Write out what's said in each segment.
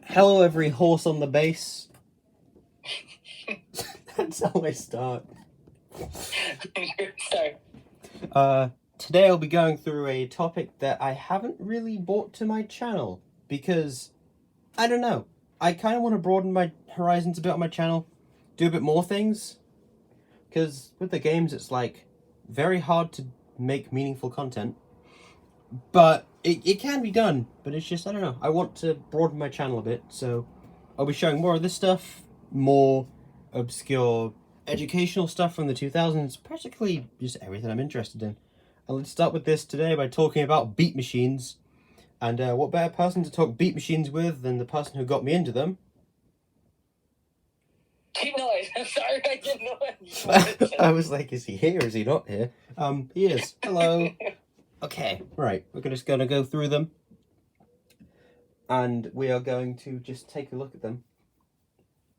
Hello, every horse on the base. That's how I start. Sorry. Today I'll be going through a topic that I haven't really brought to my channel because, I don't know, I kind of want to broaden my horizons a bit on my channel, do a bit more things, because with the games it's like very hard to make meaningful content, but it can be done, but it's just, I don't know, I want to broaden my channel a bit, so I'll be showing more of this stuff, more obscure educational stuff from the 2000s, practically just everything I'm interested in. And let's start with this today by talking about beat machines. And what better person to talk beat machines with than the person who got me into them? Keep noise. I'm sorry, I didn't know. I was like, is he here? Is he not here? He is. Hello. Okay, right. We're just going to go through them. And we are going to just take a look at them.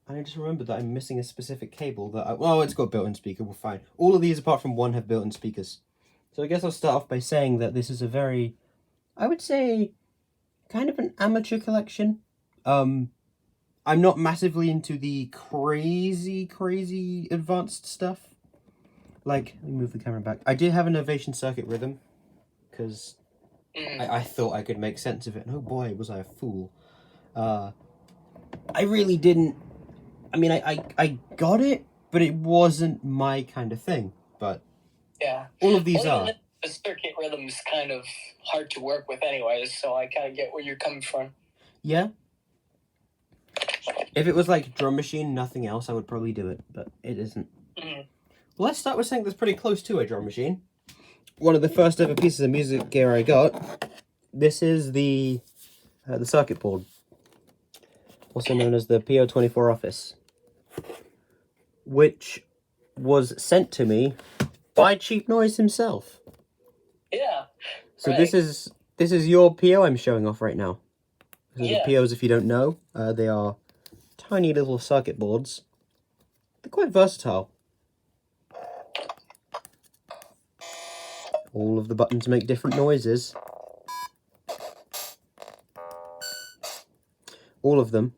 And I just remembered that I'm missing a specific cable that well, it's got built-in speaker, we're fine. All of these, apart from one, have built-in speakers. So I guess I'll start off by saying that this is a very, I would say, kind of an amateur collection. I'm not massively into the crazy advanced stuff. Like, let me move the camera back. I did have an Ovation Circuit Rhythm, because I thought I could make sense of it, and oh boy, was I a fool. I really didn't. I mean, I got it, but it wasn't my kind of thing. But yeah, all of these are. The circuit rhythm's kind of hard to work with anyways, so I kind of get where you're coming from. Yeah. If it was like drum machine, nothing else, I would probably do it, but it isn't. Well, let's start with something that's pretty close to a drum machine. One of the first ever pieces of music gear I got. This is the circuit board, also known as the PO24 Office, which was sent to me by Cheap Noise himself. Yeah. So right. This is your PO I'm showing off right now. So yeah. The POs, if you don't know, they are tiny little circuit boards. They're quite versatile. All of the buttons make different noises. All of them.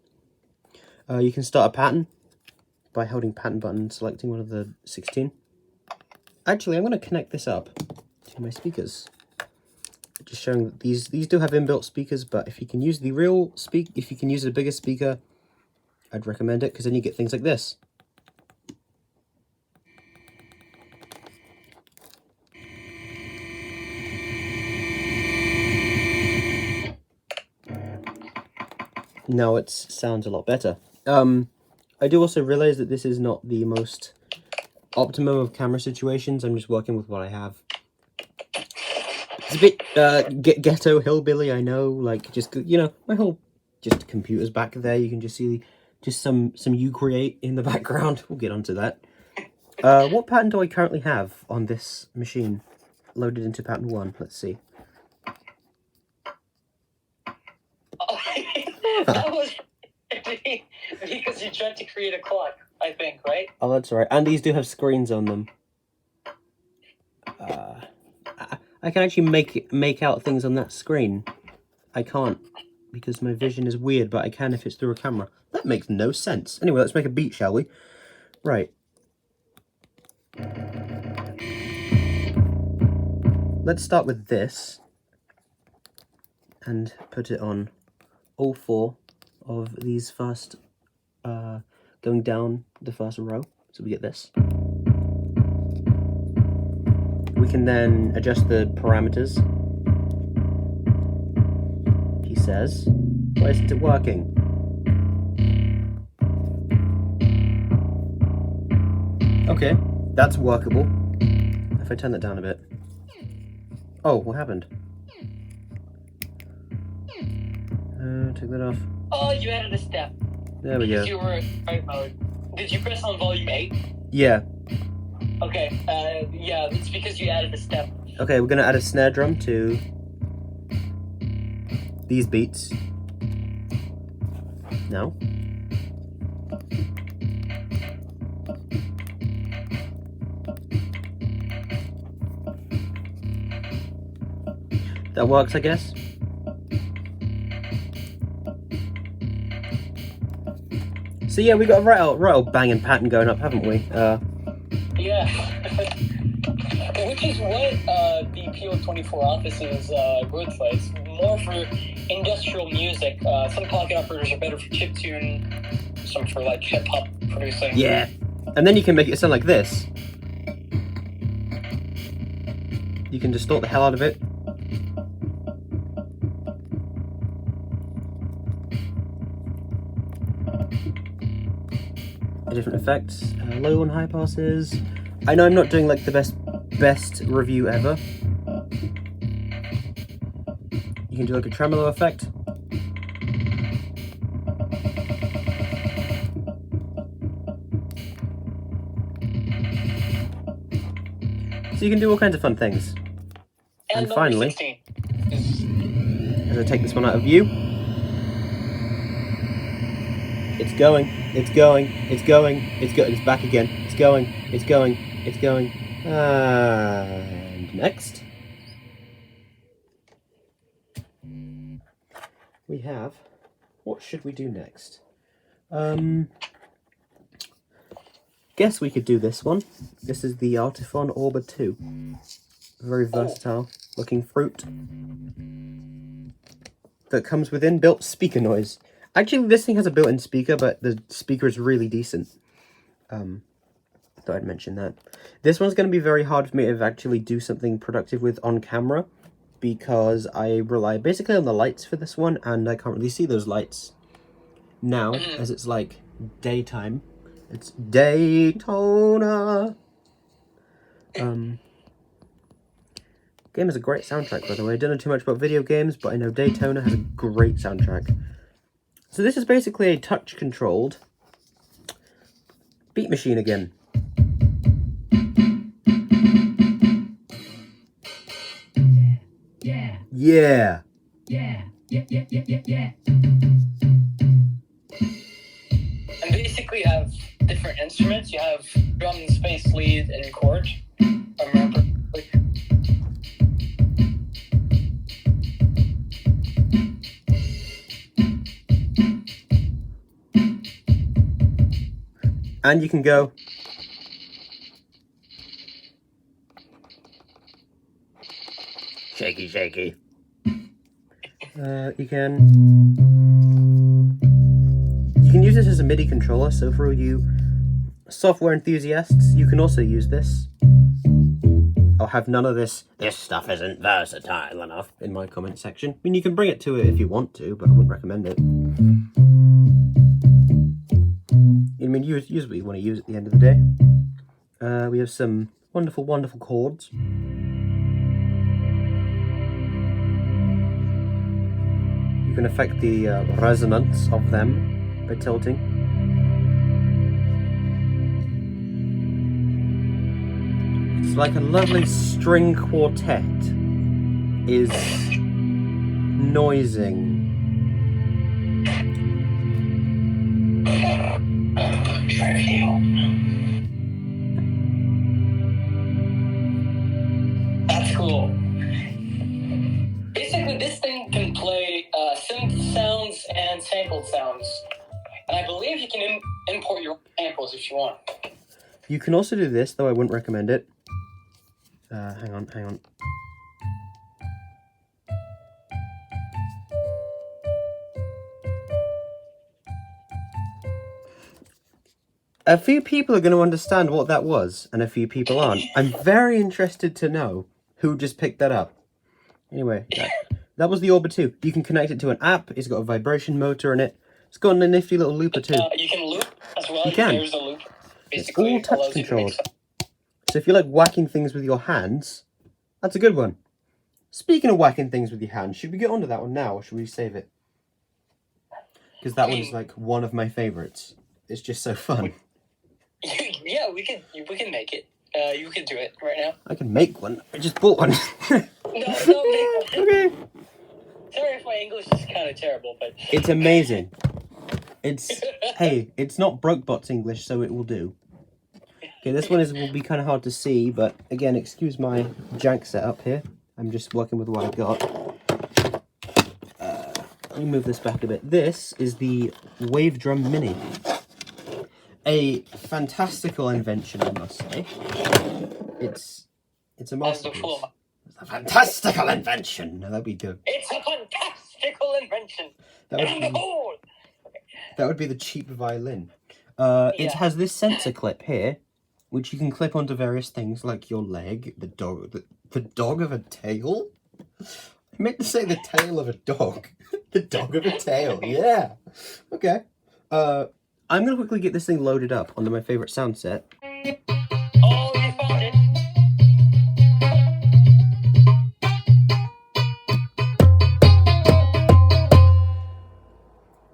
You can start a pattern by holding pattern button and selecting one of the 16. Actually, I'm going to connect this up to my speakers. Just showing that these do have inbuilt speakers, but if you can use the real if you can use a bigger speaker, I'd recommend it, because then you get things like this. Now it sounds a lot better. I do also realize that this is not the most optimum of camera situations. I'm just working with what I have. It's a bit ghetto hillbilly, I know. Like, just, you know, my whole just computer's back there. You can just see just some Ucreate in the background. We'll get onto that. What pattern do I currently have on this machine? Loaded into pattern 1. Let's see. That was because you tried to create a clock, I think, right? Oh, that's right. And these do have screens on them. I can actually make out things on that screen. I can't, because my vision is weird, but I can if it's through a camera. That makes no sense. Anyway, let's make a beat, shall we? Right. Let's start with this and put it on all 4 of these first, going down the first row. So we get this. We can then adjust the parameters. He says, why isn't it working? Okay, that's workable. If I turn that down a bit. Oh, what happened? Take that off. Oh, you added a step. There we go. You were in right mode. Did you press on volume 8? Yeah. Okay, yeah, it's because you added a step. Okay, we're gonna add a snare drum to these beats. Now. That works, I guess. So yeah, we got a right old banging pattern going up, haven't we? Yeah. Which is what the PO24 offices would play. It's more for industrial music. Some pocket operators are better for chiptune, some for like hip hop producing. Yeah. And then you can make it sound like this. You can distort the hell out of it. Different effects, low and high passes. I know I'm not doing like the best review ever. You can do like a tremolo effect. So you can do all kinds of fun things. And finally, 16. As I take this one out of view, it's going, it's going, it's going, it's back again, it's going, it's going, it's going, and next, we have, what should we do next? Guess we could do this one. This is the Artifon Orba 2. Very versatile looking fruit that comes with inbuilt speaker noise. Actually, this thing has a built-in speaker, but the speaker is really decent. Thought I'd mention that. This one's going to be very hard for me to actually do something productive with on camera, because I rely basically on the lights for this one, and I can't really see those lights now, as it's like daytime. It's Daytona. Game has a great soundtrack, by the way. I don't know too much about video games, but I know Daytona has a great soundtrack. So this is basically a touch-controlled beat machine again. Yeah. Yeah. Yeah. Yeah. Yeah. Yeah. Yeah. Yeah. And basically you have different instruments. You have drum, space, lead, and chord. I remember. And you can go. Shaky, shaky. You can use this as a MIDI controller, so for all you software enthusiasts, you can also use this. I'll have none of this stuff isn't versatile enough in my comment section. I mean, you can bring it to it if you want to, but I wouldn't recommend it. I mean, use what you want to use at the end of the day. We have some wonderful, wonderful chords. You can affect the resonance of them by tilting. It's like a lovely string quartet is noising. That's cool. Basically, this thing can play synth sounds and sampled sounds. And I believe you can import your samples if you want. You can also do this, though I wouldn't recommend it. Hang on. A few people are going to understand what that was, and a few people aren't. I'm very interested to know who just picked that up. Anyway, that was the Orba 2. You can connect it to an app. It's got a vibration motor in it. It's got a nifty little looper too. You can loop as well. You can. There's a loop. It's all touch controlled. So if you like whacking things with your hands, that's a good one. Speaking of whacking things with your hands, should we get onto that one now, or should we save it? Because that one's like one of my favourites. It's just so fun. Yeah, we can make it. You can do it right now. I can make one. I just bought one. No, Okay. Sorry if my English is kind of terrible, but It's amazing. Hey, it's not BrokeBot's English, so it will do. Okay, this one will be kind of hard to see, but again, excuse my jank setup here. I'm just working with what I've got. Let me move this back a bit. This is the Wave Drum Mini. a fantastical invention, I must say. It's a As masterpiece. before. It's a fantastical invention. No, that'd be good. It's a fantastical invention. That And would be, behold, that would be the cheap violin. It Yeah. has this sensor clip here, which you can clip onto various things like your leg, the dog, the dog of a tail. I meant to say the tail of a dog. The dog of a tail. Yeah. Okay. I'm gonna quickly get this thing loaded up onto my favorite sound set. oh, you found it.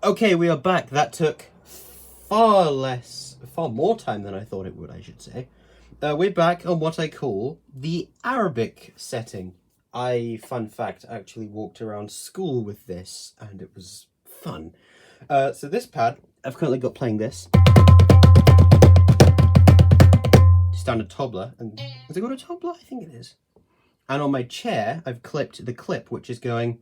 Okay, we are back. That took far more time than I thought it would, I should say. We're back on what I call the Arabic setting. Fun fact, actually walked around school with this, and it was fun. So this pad, I've currently got playing this. Standard Tobler, and has it got a Tobler? I think it is. And on my chair, I've clipped the clip, which is going...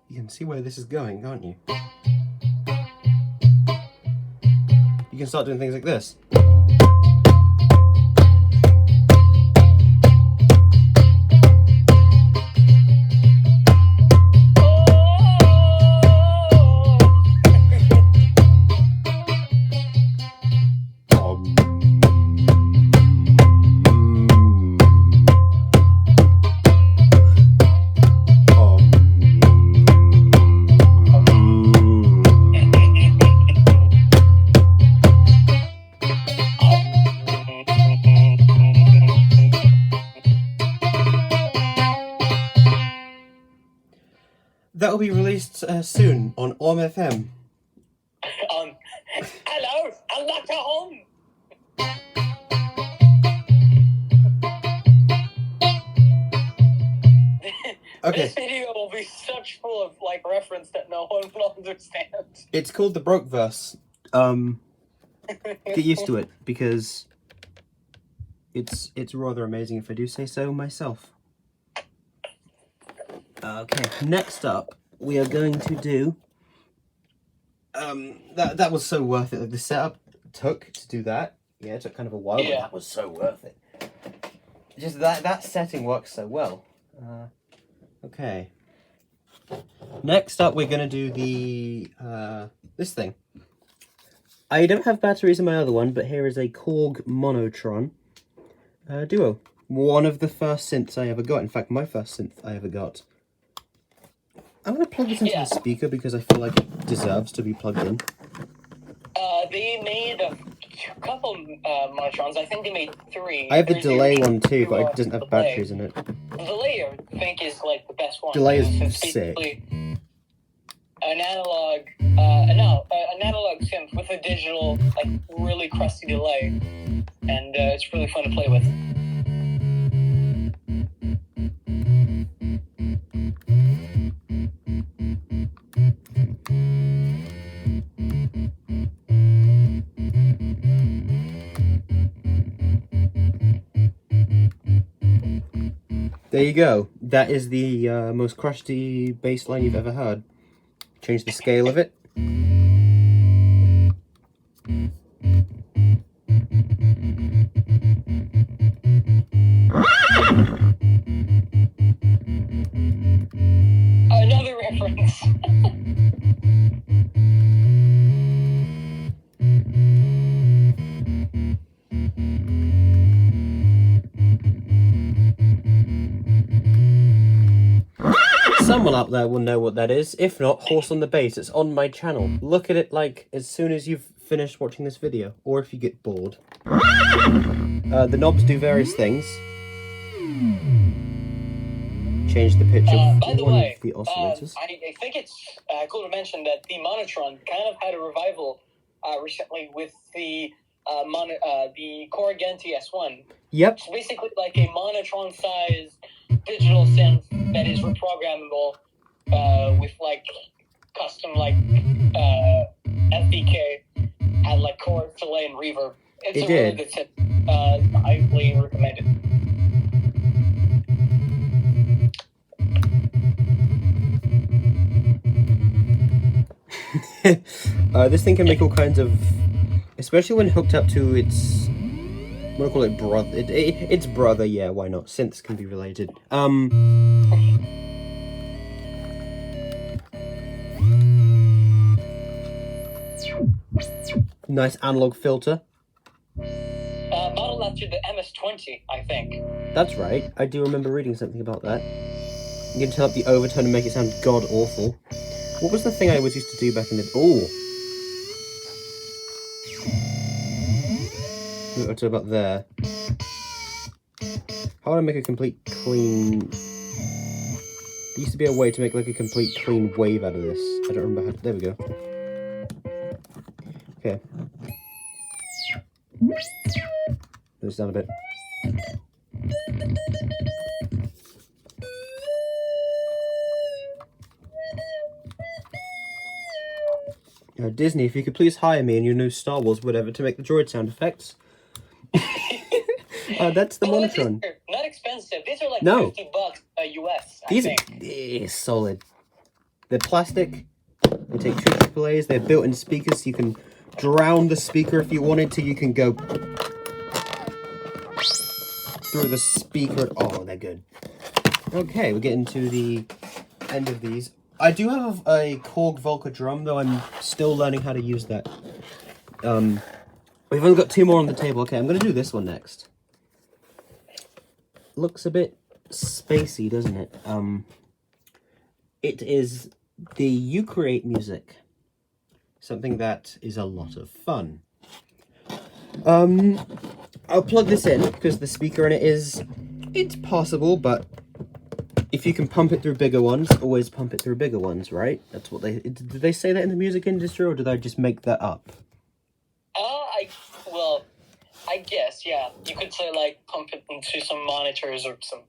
You can see where this is going, can't you? You can start doing things like this. That will be released soon on OMFM. Hello, I'm Dr. Home. Okay. This video will be such full of like reference that no one will understand. It's called the Broke Verse. Get used to it because it's rather amazing if I do say so myself. Okay, next up we are going to do that was so worth it. Like, the setup took to do that. Yeah, it took kind of a while, but Yeah. that was so worth it. Just that setting works so well. Okay. Next up, we're gonna do the this thing. I don't have batteries in my other one, but here is a Korg Monotron Duo. One of the first synths I ever got. In fact, my first synth I ever got. I'm gonna plug this into Yeah. the speaker because I feel like it deserves to be plugged in. They made a couple Monotrons. I think they made 3. I have the There's delay the- one too, but it doesn't have delay. batteries in it. The delay, I think, is like the best one. Delay is It's sick. basically an analog, an analog synth with a digital, like really crusty delay, and it's really fun to play with. There you go. That is the most crusty bass line you've ever heard. Change the scale of it. Another reference. Someone out there will know what that is. If not, Horse on the Bass. It's on my channel. Look at it like as soon as you've finished watching this video, or if you get bored. The knobs do various things. Change the pitch of By the one way, of the oscillators. I think it's cool to mention that the Monotron kind of had a revival recently with the Korg NTS1. Yep. It's basically like a Monotron-sized digital synth that is reprogrammable with like custom like FDK and like chorus delay and reverb. It's It a really did. good synth. I highly recommend it. This thing can make all kinds of, especially when hooked up to its, I'm gonna call it brother. Its brother, yeah, why not? Synths can be related. Nice analog filter. Model after the MS-20, I think. That's right. I do remember reading something about that. You can turn up the overtone and make it sound god awful. What was the thing I always used to do back in the... Oh! What's about there? How would I make a complete clean... There used to be a way to make like a complete clean wave out of this. I don't remember how... There we go. Okay. This down a bit. Disney, if you could please hire me in your new Star Wars whatever to make the droid sound effects. That's the Monotron. Not expensive. These are like No. $50 US. These I are think. solid. They're plastic. They take 2 AAAs. They're built-in speakers, so you can drown the speaker if you wanted to. You can go through the speaker. Oh, they're good. Okay, we're getting to the end of these. I do have a Korg Volca drum, though I'm still learning how to use that. We've only got 2 more on the table. Okay, I'm going to do this one next. Looks a bit spacey, doesn't it? It is the Ucreate music. Something that is a lot of fun. I'll plug this in, because the speaker in it is... It's possible, but... If you can pump it through bigger ones, always pump it through bigger ones, right? That's what they... Did they say that in the music industry, or did I just make that up? Well, I guess, yeah. You could say, like, pump it into some monitors or some...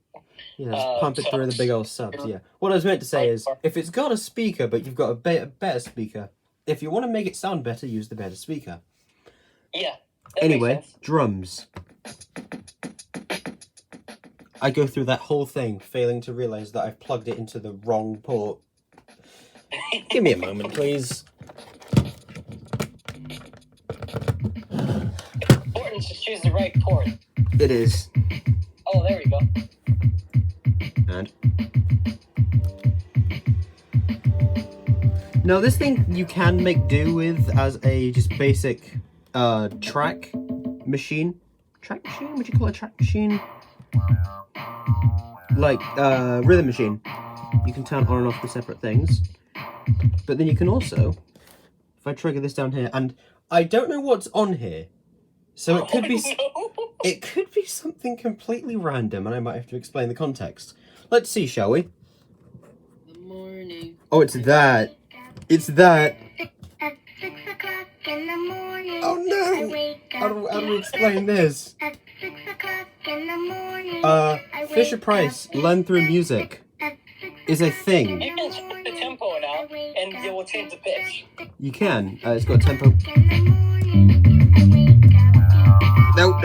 Yeah, pump it through the big old subs, yeah. What I was meant to say is, if it's got a speaker, but you've got a better speaker, if you want to make it sound better, use the better speaker. Yeah. That Anyway, makes sense. drums. I go through that whole thing, failing to realise that I've plugged it into the wrong port. Give me a moment, please. Important to choose the right port. It is. Oh, there we go. And... Now, this thing you can make do with as a just basic track machine. Track machine? Would you call it a track machine? Like rhythm machine. You can turn on and off the separate things. But then you can also, if I trigger this down here, and I don't know what's on here, so it could be it could be something completely random, and I might have to explain the context. Let's see, shall we? The morning. Oh, it's that. It's that. At 6 o'clock in the morning. Oh no! I wake How up. do we explain this? At 6 o'clock in the morning. Fisher Price, Learn Through Music, is a thing. You can check the tempo now, and it will change the pitch. You can. It's got a tempo. No.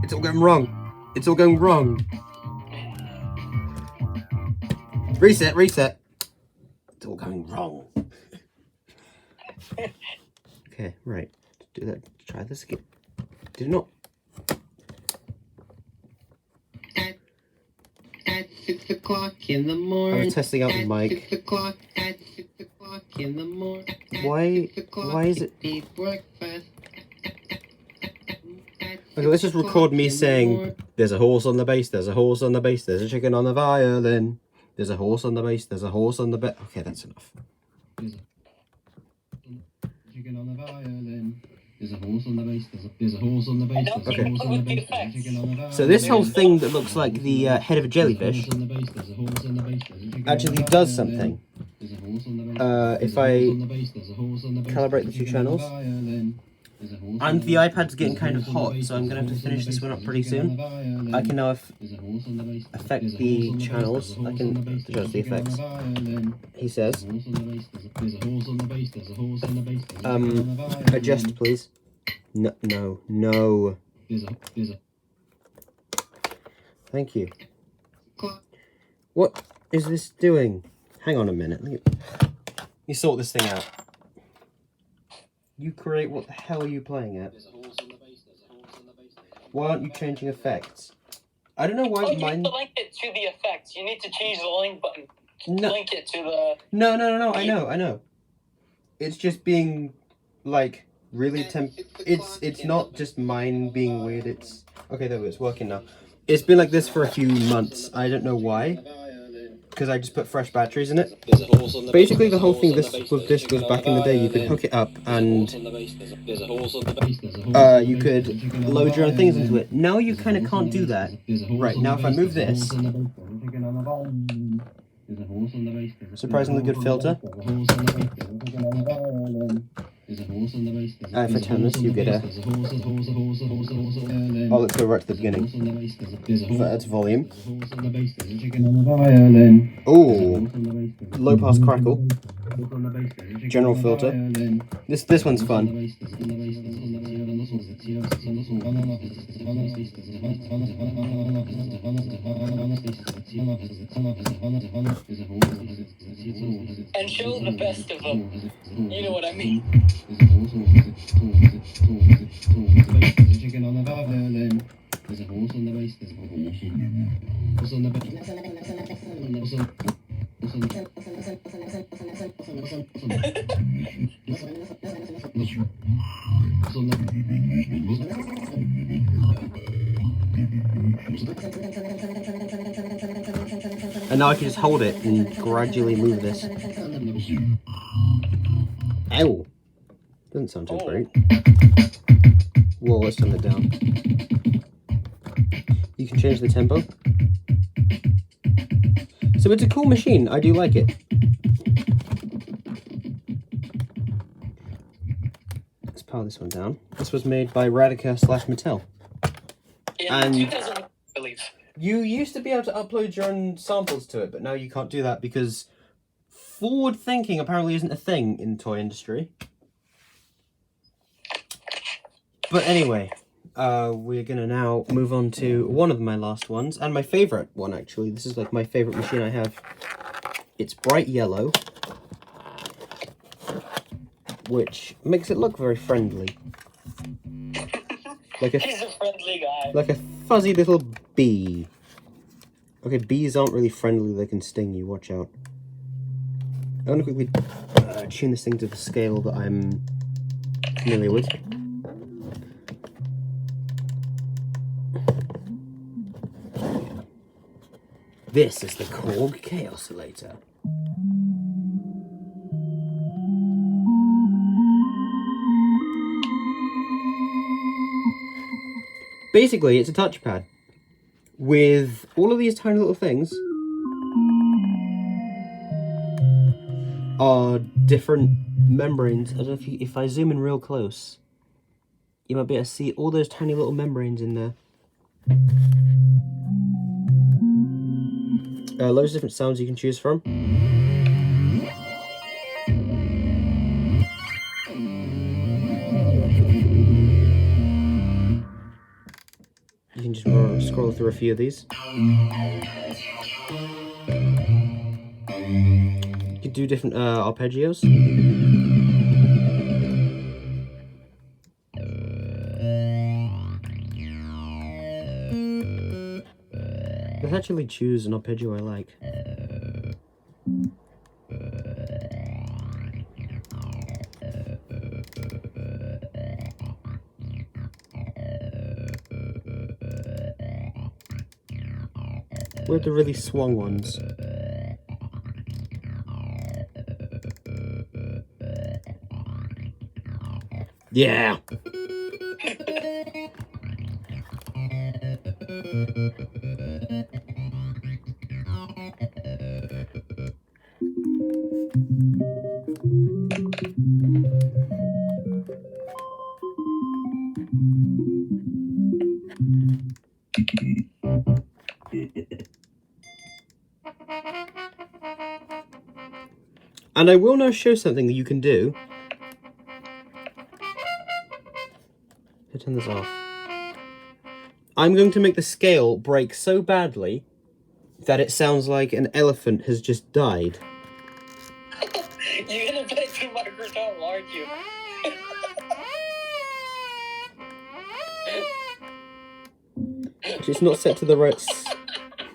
It's all going wrong. It's all going wrong. Reset. It's all going wrong. Okay, right. Do that. Try this again. Did it not? At 6 o'clock in the morning. I was testing out the mic. At 6 o'clock in the morning. Why is it? Eat breakfast. Okay, let's just record me saying, there's a horse on the bass, there's a horse on the bass, there's a chicken on the violin, there's a horse on the bass, there's a horse on the bass. Okay, that's enough. Chicken on the violin. There's a horse on the bass. There's a horse on the bass. There's a Okay. horse on the bass. There's a chicken on the violin. So this whole thing that looks like the head of a jellyfish There's a horse on the bass. There's a horse on the bass. There's a chicken on actually the does violin. something. There's a horse on the bass. If There's a I horse on the bass. There's a horse on the bass. calibrate the There's a two chicken on the channels. violin. There's a horse on And the bass. iPad's getting There's a kind of horse on the hot, bass. so I'm going to have to There's a finish horse this on one the up bass. pretty There's a chicken on soon. the violin. I can now There's a horse on the bass. affect There's a the horse on the bass. channels. There's a I horse can on the bass. adjust the There's a chicken on effects. violin. He says. There's a horse on the bass. There's a horse on the bass. There's a horse on the bass. There's a chicken on the violin. Adjust, please. No. There's a Thank you. clock. What is this doing? Hang on a minute. Let me sort this thing out. you create, what the hell are you playing at? There's a horse on the bass. There's a horse on the bass. Why aren't you changing effects? I don't know why Oh, you mine... need to link it to the effects. You need to change the link button. No, Link it to the... no, I know. It's just being, like, really It's not just mine being weird, it's... Okay, there we go, it's working now. It's been like this for a few months. I don't know why. Because I just put fresh batteries in it. There's a horse on the Basically, bass, the whole thing there's a horse on with the this bass, was back in the day, you could hook it up and There's a horse on the bass. There's a horse on the bass. you could load your own things into it. Now you kind of can't do that. Right, now if I move this, surprisingly good filter. If I turn this, you get a... Oh, let's go right to the beginning. That's volume. Oh, low pass crackle. General filter. This one's fun. And show the best of them. You know what I mean? There's a horse on the bass. There's a horse on the And now I can just hold it and gradually move this. Ow! Doesn't sound too great. Whoa, let's turn it down. You can change the tempo. So it's a cool machine, I do like it. Let's power this one down. This was made by Radica/Mattel. In 2000, I believe. You used to be able to upload your own samples to it, but now you can't do that because forward thinking apparently isn't a thing in the toy industry. But anyway, we're gonna now move on to one of my last ones, and my favorite one actually. This is like my favorite machine I have. It's bright yellow, which makes it look very friendly. Like He's a friendly guy. like a fuzzy little bee. Okay, bees aren't really friendly, they can sting you, watch out. I want to quickly tune this thing to the scale that I'm familiar with. This is the Korg K-oscillator. Basically, it's a touchpad with all of these tiny little things are different membranes. I don't know if I zoom in real close, you might be able to see all those tiny little membranes in there. Loads of different sounds you can choose from. You can just scroll through a few of these. You can do different arpeggios. Let's actually choose an arpeggio I like. We're the really swung ones. Yeah! And I will now show something that you can do. Let's turn this off. I'm going to make the scale break so badly that it sounds like an elephant has just died. You're gonna play too microphone, aren't you? Actually, it's not set to the right...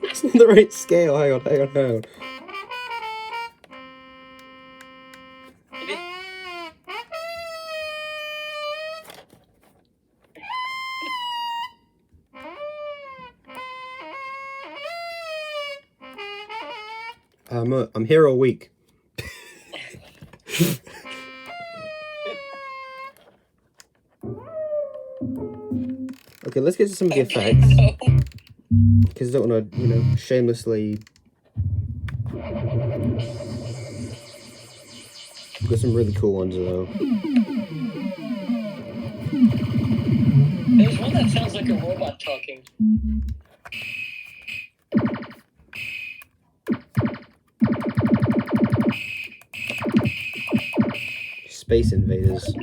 It's not the right scale. Hang on. I'm here all week. Okay, let's get to some of the effects. Because I don't want to, you know, shamelessly... Got some really cool ones, though. There's one that sounds like a robot talking. Space Invaders.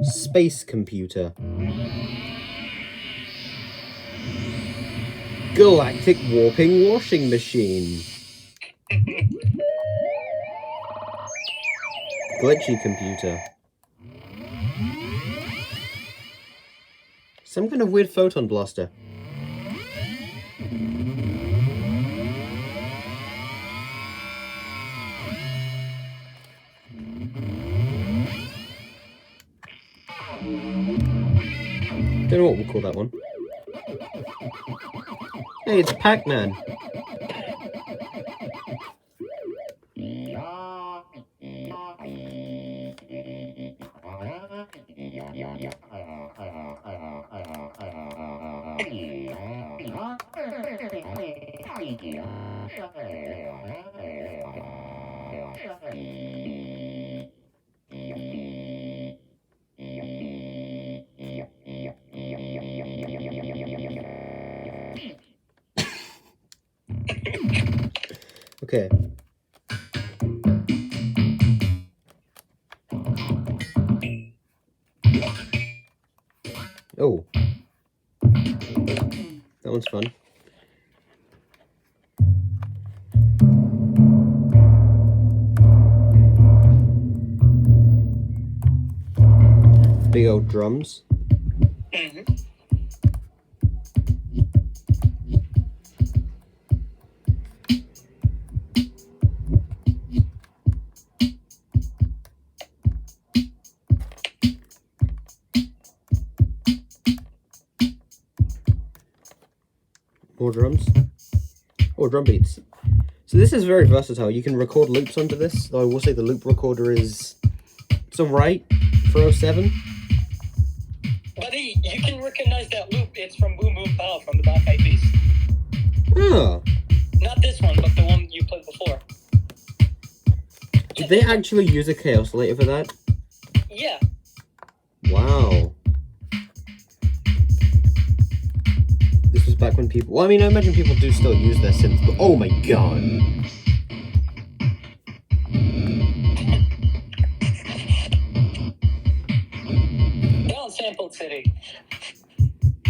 Space Computer. Galactic Warping Washing Machine. Glitchy Computer. Some kind of weird photon blaster. Don't know what we'll call that one. Hey, it's Pac-Man. Okay. Oh. That one's fun. Big old drums. More drums. Oh, drum beats. So this is very versatile. You can record loops onto this, though I will say the loop recorder is... It's alright for 07. Buddy, you can recognize that loop. It's from Boom Boom Pow from the Black Eyed Peas. Oh. Not this one, but the one you played before. Did they actually use a Chaos Oscillator for that? Yeah. Wow. This was back when people... Well, I mean, I imagine people do still use their synths, but oh my god. Downsampled City.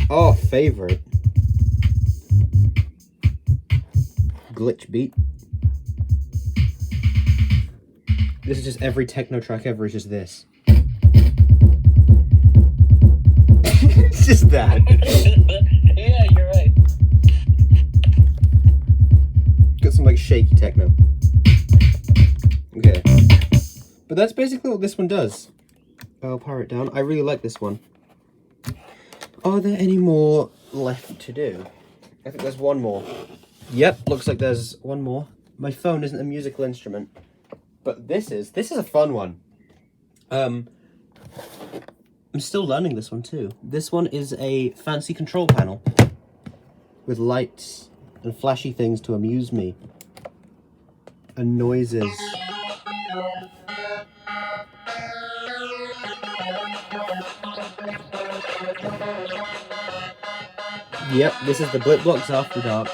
Oh, favorite. Glitch beat. This is just every techno track ever is just this. It's just that. Yeah, you're right. Got some like shaky techno. Okay. But that's basically what this one does. I'll power it down. I really like this one. Are there any more left to do? I think there's one more. Yep, looks like there's one more. My phone isn't a musical instrument. But this is a fun one. I'm still learning this one too. This one is a fancy control panel with lights and flashy things to amuse me. And noises. Yep, this is the BlipBlox After Dark.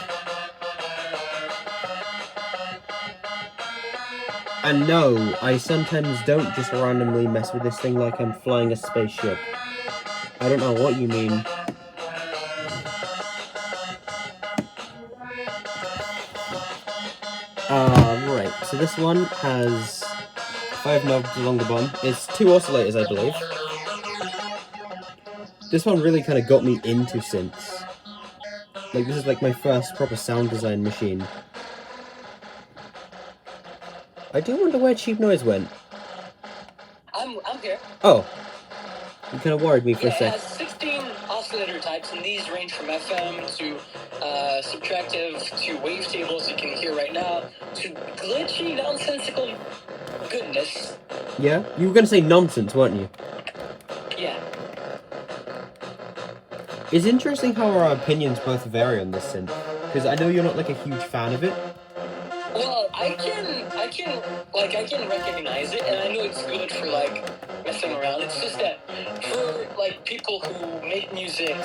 And no, I sometimes don't just randomly mess with this thing like I'm flying a spaceship. I don't know what you mean. Right, so this one has 5 knobs along the bottom. It's 2 oscillators, I believe. This one really kind of got me into synths. Like, this is like my first proper sound design machine. I do wonder where Cheap Noise went. I'm here. Oh. You kind of worried me for a It sec. has 16 oscillator types, and these range from FM to subtractive to wavetables you can hear right now to glitchy, nonsensical goodness. Yeah? You were going to say nonsense, weren't you? Yeah. It's interesting how our opinions both vary on this synth. Because I know you're not like a huge fan of it. Well, I can recognize it, and I know it's good for like messing around. It's just that for like people who make music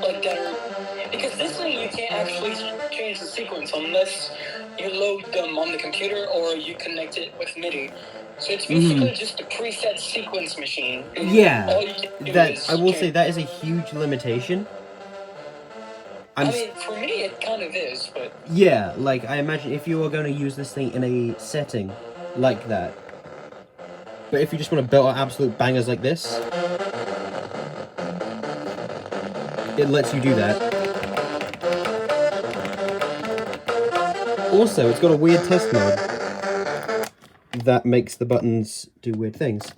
like that are, because this thing you can't actually change the sequence unless you load them on the computer or you connect it with MIDI. So it's basically just a preset sequence machine. And Yeah. all you can do That is I will change- say that is a huge limitation. I mean, for me, it kind of is, but Yeah, like, I imagine if you were going to use this thing in a setting like that. But if you just want to belt out absolute bangers like this, it lets you do that. Also, it's got a weird test mode that makes the buttons do weird things.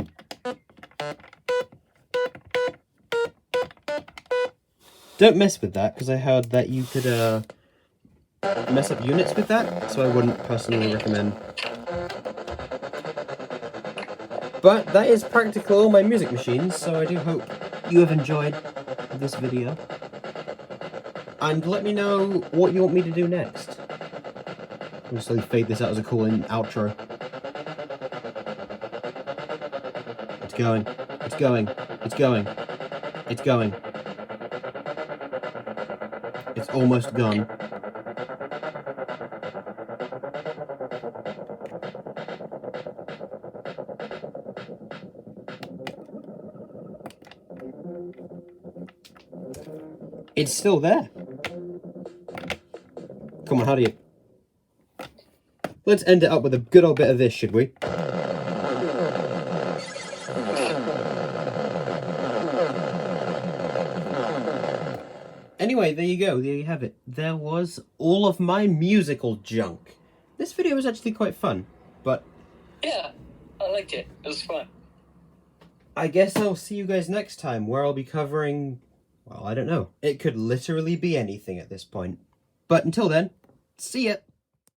Don't mess with that, because I heard that you could mess up units with that, so I wouldn't personally recommend. But that is practically all my music machines, so I do hope you have enjoyed this video. And let me know what you want me to do next. I'll just like fade this out as a cool outro. It's going. It's going. It's going. It's going. It's almost gone. It's still there. Come on, how do you... Let's end it up with a good old bit of this, should we? Anyway, there you go. There you have it. There was all of my musical junk. This video was actually quite fun, but yeah, I liked it. It was fun. I guess I'll see you guys next time, where I'll be covering... Well, I don't know. It could literally be anything at this point. But until then, see ya!